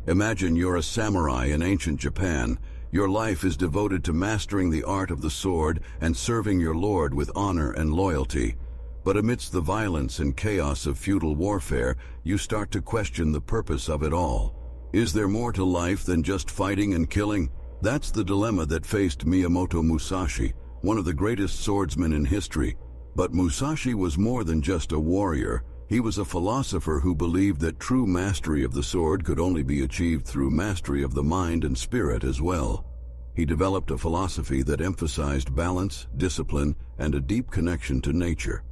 Imagine you're a samurai in ancient Japan. Your life is devoted to mastering the art of the sword and serving your lord with honor and loyalty. But amidst the violence and chaos of feudal warfare, you start to question the purpose of it all. Is there more to life than just fighting and killing? That's the dilemma that faced Miyamoto Musashi, one of the greatest swordsmen in history. But Musashi was more than just a warrior. He was a philosopher who believed that true mastery of the sword could only be achieved through mastery of the mind and spirit as well. He developed a philosophy that emphasized balance, discipline, and a deep connection to nature.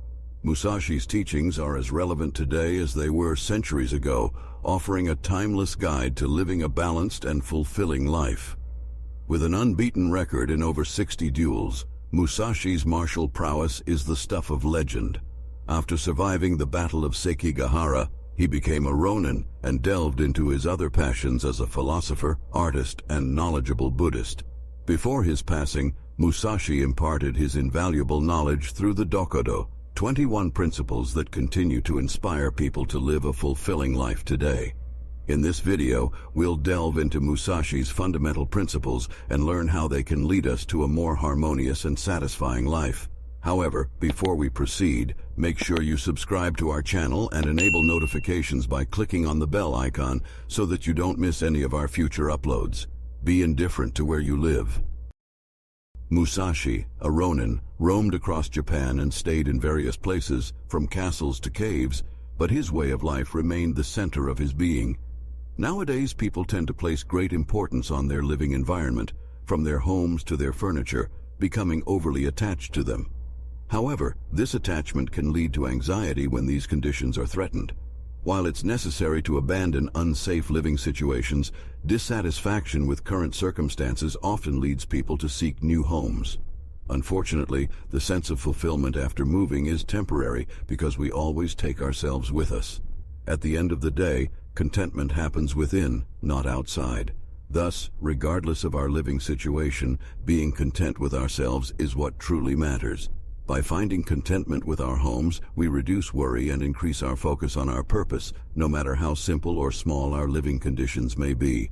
Musashi's teachings are as relevant today as they were centuries ago, offering a timeless guide to living a balanced and fulfilling life. With an unbeaten record in over 60 duels, Musashi's martial prowess is the stuff of legend. After surviving the Battle of Sekigahara, he became a Ronin and delved into his other passions as a philosopher, artist, and knowledgeable Buddhist. Before his passing, Musashi imparted his invaluable knowledge through the Dokudo, 21 principles that continue to inspire people to live a fulfilling life today. In this video, we'll delve into Musashi's fundamental principles and learn how they can lead us to a more harmonious and satisfying life. However, before we proceed, make sure you subscribe to our channel and enable notifications by clicking on the bell icon so that you don't miss any of our future uploads. Be indifferent to where you live. Musashi, a Ronin, roamed across Japan and stayed in various places, from castles to caves, but his way of life remained the center of his being. Nowadays, people tend to place great importance on their living environment, from their homes to their furniture, becoming overly attached to them. However, this attachment can lead to anxiety when these conditions are threatened. While it's necessary to abandon unsafe living situations, dissatisfaction with current circumstances often leads people to seek new homes. Unfortunately, the sense of fulfillment after moving is temporary because we always take ourselves with us. At the end of the day, contentment happens within, not outside. Thus, regardless of our living situation, being content with ourselves is what truly matters. By finding contentment with our homes, we reduce worry and increase our focus on our purpose, no matter how simple or small our living conditions may be.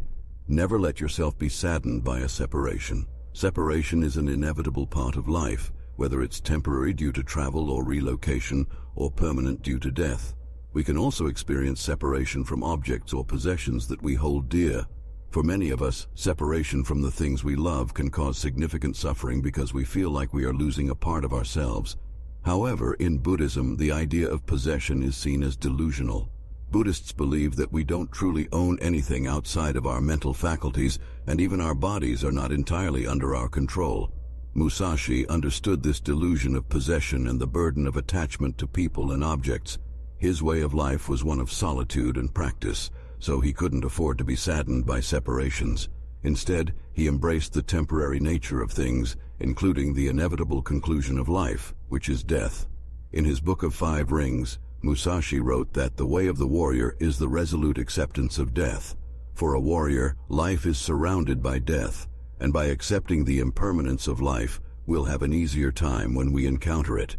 Never let yourself be saddened by a separation. Separation is an inevitable part of life, whether it's temporary due to travel or relocation, or permanent due to death. We can also experience separation from objects or possessions that we hold dear. For many of us, separation from the things we love can cause significant suffering because we feel like we are losing a part of ourselves. However, in Buddhism, the idea of possession is seen as delusional. Buddhists believe that we don't truly own anything outside of our mental faculties, and even our bodies are not entirely under our control. Musashi understood this delusion of possession and the burden of attachment to people and objects. His way of life was one of solitude and practice, so he couldn't afford to be saddened by separations. Instead, he embraced the temporary nature of things, including the inevitable conclusion of life, which is death. In his Book of Five Rings, Musashi wrote that the way of the warrior is the resolute acceptance of death. For a warrior, life is surrounded by death, and by accepting the impermanence of life, we'll have an easier time when we encounter it.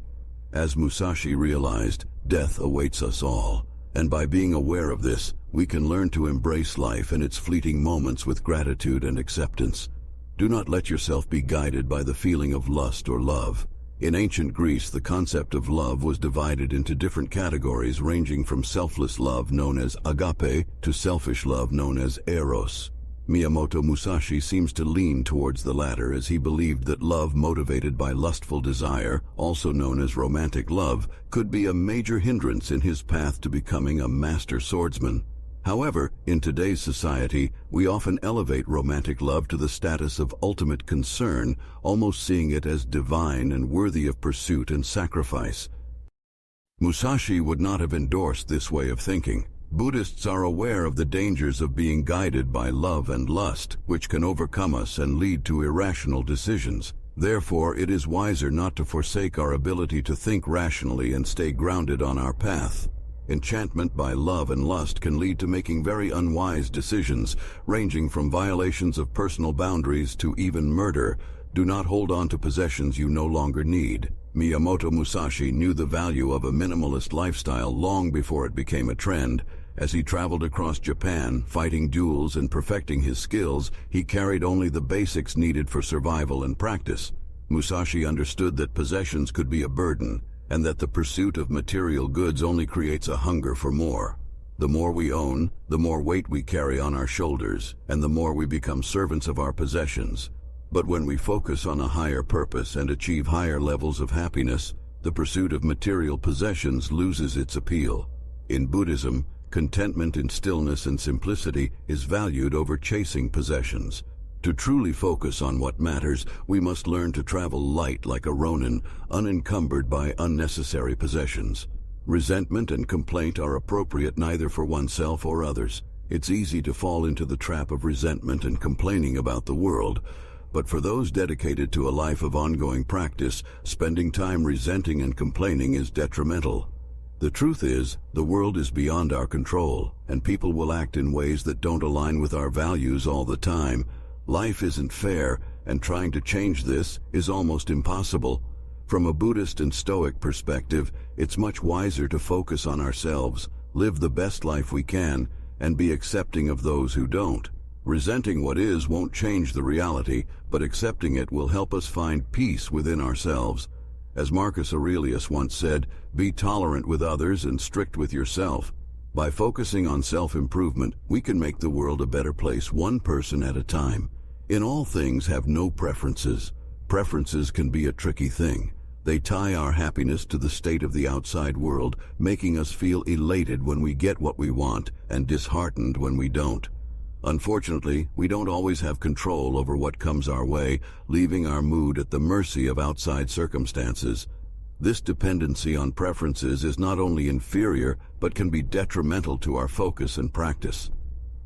As Musashi realized, death awaits us all, and by being aware of this, we can learn to embrace life and its fleeting moments with gratitude and acceptance. Do not let yourself be guided by the feeling of lust or love. In ancient Greece, the concept of love was divided into different categories ranging from selfless love known as agape to selfish love known as eros. Miyamoto Musashi seems to lean towards the latter as he believed that love motivated by lustful desire, also known as romantic love, could be a major hindrance in his path to becoming a master swordsman. However, in today's society, we often elevate romantic love to the status of ultimate concern, almost seeing it as divine and worthy of pursuit and sacrifice. Musashi would not have endorsed this way of thinking. Buddhists are aware of the dangers of being guided by love and lust, which can overcome us and lead to irrational decisions. Therefore, it is wiser not to forsake our ability to think rationally and stay grounded on our path. Enchantment by love and lust can lead to making very unwise decisions, ranging from violations of personal boundaries to even murder. Do not hold on to possessions you no longer need. Miyamoto Musashi knew the value of a minimalist lifestyle long before it became a trend, As he traveled across Japan, fighting duels and perfecting his skills, he carried only the basics needed for survival and practice. Musashi understood that possessions could be a burden, and that the pursuit of material goods only creates a hunger for more. The more we own, the more weight we carry on our shoulders, and the more we become servants of our possessions. But when we focus on a higher purpose and achieve higher levels of happiness, the pursuit of material possessions loses its appeal. In Buddhism, contentment in stillness and simplicity is valued over chasing possessions. To truly focus on what matters, we must learn to travel light like a ronin, unencumbered by unnecessary possessions. Resentment and complaint are appropriate neither for oneself or others. It's easy to fall into the trap of resentment and complaining about the world, but for those dedicated to a life of ongoing practice, spending time resenting and complaining is detrimental. The truth is, the world is beyond our control, and people will act in ways that don't align with our values all the time. Life isn't fair, and trying to change this is almost impossible. From a Buddhist and Stoic perspective, it's much wiser to focus on ourselves, live the best life we can, and be accepting of those who don't. Resenting what is won't change the reality, but accepting it will help us find peace within ourselves. As Marcus Aurelius once said, be tolerant with others and strict with yourself. By focusing on self-improvement, we can make the world a better place one person at a time. In all things, have no preferences. Preferences can be a tricky thing. They tie our happiness to the state of the outside world, making us feel elated when we get what we want and disheartened when we don't. Unfortunately, we don't always have control over what comes our way, leaving our mood at the mercy of outside circumstances. This dependency on preferences is not only inferior, but can be detrimental to our focus and practice.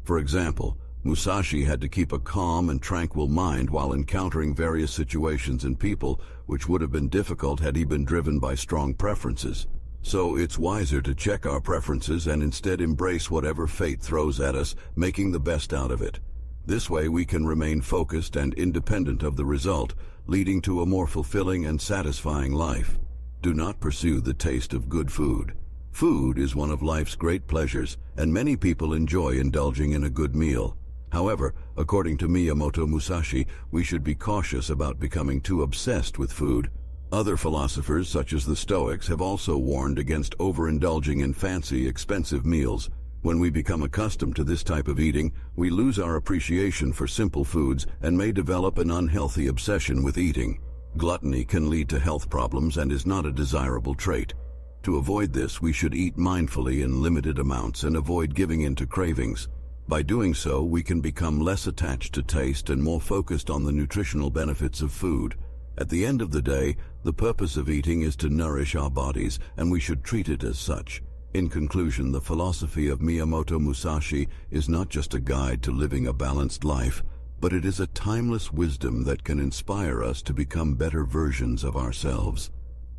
For example, Musashi had to keep a calm and tranquil mind while encountering various situations and people, which would have been difficult had he been driven by strong preferences. So it's wiser to check our preferences and instead embrace whatever fate throws at us, making the best out of it. This way we can remain focused and independent of the result, leading to a more fulfilling and satisfying life. Do not pursue the taste of good food. Food is one of life's great pleasures, and many people enjoy indulging in a good meal. However, according to Miyamoto Musashi, we should be cautious about becoming too obsessed with food. Other philosophers, such as the Stoics, have also warned against overindulging in fancy, expensive meals. When we become accustomed to this type of eating, we lose our appreciation for simple foods and may develop an unhealthy obsession with eating. Gluttony can lead to health problems and is not a desirable trait. To avoid this, we should eat mindfully in limited amounts and avoid giving in to cravings. By doing so, we can become less attached to taste and more focused on the nutritional benefits of food. At the end of the day, the purpose of eating is to nourish our bodies, and we should treat it as such. In conclusion, the philosophy of Miyamoto Musashi is not just a guide to living a balanced life, but it is a timeless wisdom that can inspire us to become better versions of ourselves.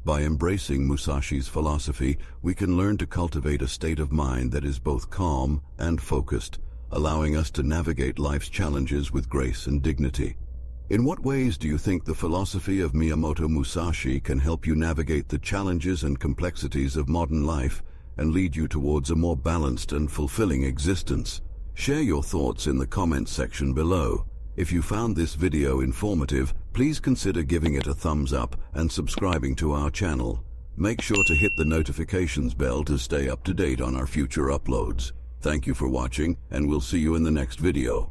By embracing Musashi's philosophy, we can learn to cultivate a state of mind that is both calm and focused, allowing us to navigate life's challenges with grace and dignity. In what ways do you think the philosophy of Miyamoto Musashi can help you navigate the challenges and complexities of modern life and lead you towards a more balanced and fulfilling existence? Share your thoughts in the comments section below. If you found this video informative, please consider giving it a thumbs up and subscribing to our channel. Make sure to hit the notifications bell to stay up to date on our future uploads. Thank you for watching, and we'll see you in the next video.